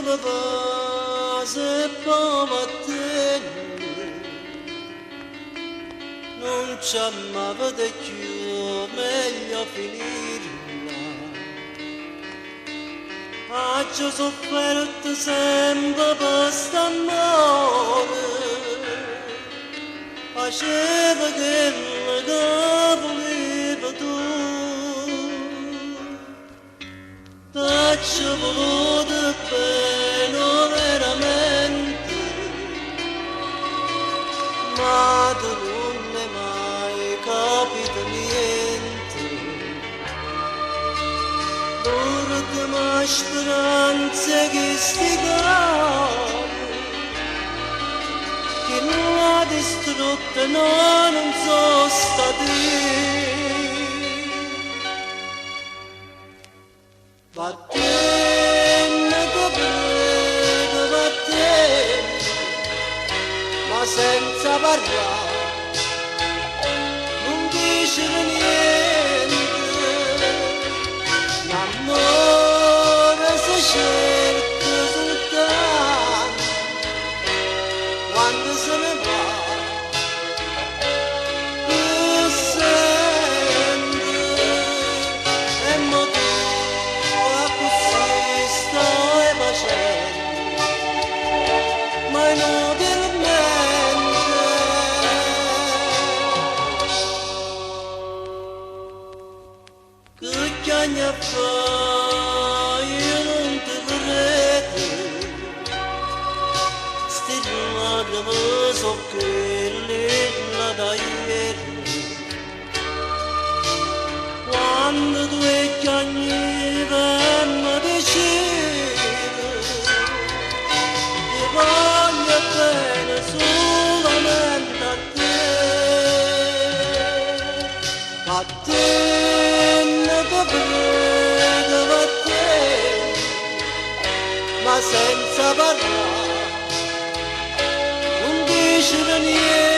come va se poi non ci amavate più, meglio finirla. Ho sofferto sempre per st'amore, faceva quello che volevi tu. T'ho voluto bene veramente, ma tu non hai mai capito niente. L'ultima speranza che sti cari, che non ha distrutto, no, non so stati. Vattene che prego, vattene, ma senza parlare, non dicere niente. L'amore si cerca soltanto quando se ne va. Tu senti e motivo a così stai facendo, ma inutilmente. Che chiagna fa, io non ti credo, sti lacrime so quelle là da ieri. Quando due chiagni vanno vicino, ti voglio bene solamente a te. A te che prego, vattene, ma senza parlare, non dicere niente.